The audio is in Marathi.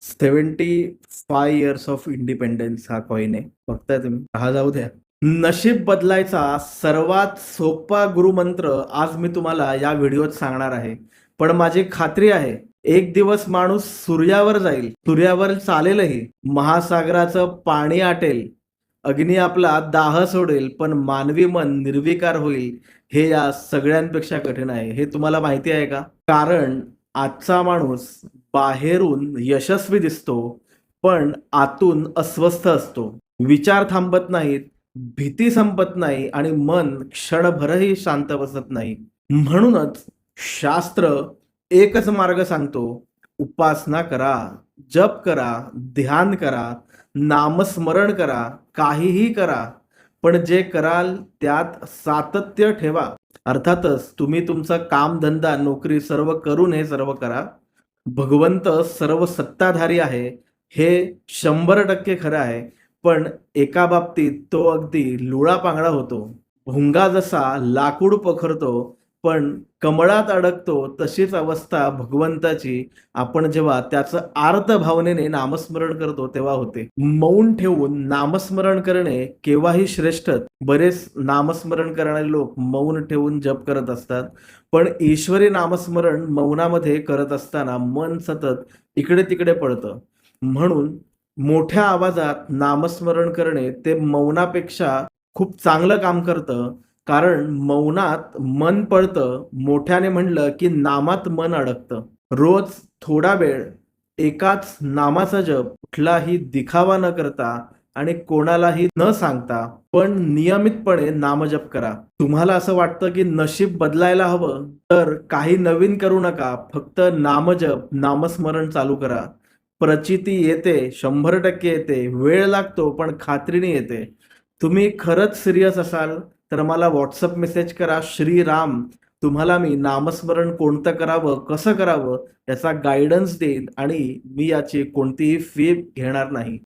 75 इयर्स ऑफ इंडिपेंडन्स हा कॉइन आहे. बघताय तुम्ही? हा जाऊ द्या. नशीब बदलायचा सर्वात सोपा गुरुमंत्र आज मी तुम्हाला या व्हिडिओत सांगणार आहे. पण माझी खात्री आहे एक दिवस माणूस सूर्यावर जाईल, सूर्यावर चालेलही, महासागराचं पाणी आटेल, अग्नी आपला दाह सोडेल, पण मानवी मन निर्विकार होईल. हे या सगळ्यांपेक्षा कठीण आहे. हे तुम्हाला माहिती आहे का? कारण आजचा माणूस बाहेरून यशस्वी दिसतो, पण आतून अस्वस्थ असतो. विचार थांबत नाहीत, भीती संपत नाही आणि मन क्षणभरही शांत बसत नाही. म्हणूनच शास्त्र एकच मार्ग सांगतो, उपासना करा, जप करा, ध्यान करा, नामस्मरण करा, काहीही करा, पण जे कराल त्यात सातत्य ठेवा. अर्थातच तुम्ही तुमचं कामधंदा, नोकरी सर्व करून हे सर्व करा. भगवंत सर्व सत्ताधारी आहे, हे 100% खरं आहे. पण एका बाबतीत तो अगदी लुळापांगळा होतो. भुंगा जसा लाकूड पखरतो, पण कमळात अडकतो, तशीच अवस्था भगवंताची आपण जेव्हा त्याचं आर्त भावनेने नामस्मरण करतो तेव्हा होते. मौन ठेवून नामस्मरण करणे केव्हाही श्रेष्ठ. बरेच नामस्मरण करणारे लोक मौन ठेवून जप करत असतात, पण ईश्वरी नामस्मरण मौनामध्ये करत असताना मन सतत इकडे तिकडे पळतं. म्हणून मोठ्या आवाजात नामस्मरण करणे ते मौनापेक्षा खूप चांगलं काम करतं. कारण मौनात मन पळतं, मोठ्याने म्हणलं की नामात मन अडकतं. रोज थोडा वेळ एकाच नामाचा जप, कुठलाही दिखावा न करता आणि कोणालाही न सांगता पण नियमितपणे नामजप करा. तुम्हाला असं वाटतं की नशीब बदलायला हवं, तर काही नवीन करू नका. फक्त नामजप, नामस्मरण चालू करा. प्रचिती येते, 100% येते. वेळ लागतो, पण खात्रीने येते. तुम्ही खरंच सिरियस असाल तर मला व्हॉट्सअप मेसेज करा, श्रीराम. तुम्हाला मी नामस्मरण कोणतं करावं, कसं करावं याचा गाईडन्स देईन आणि मी याची कोणतीही फी घेणार नाही.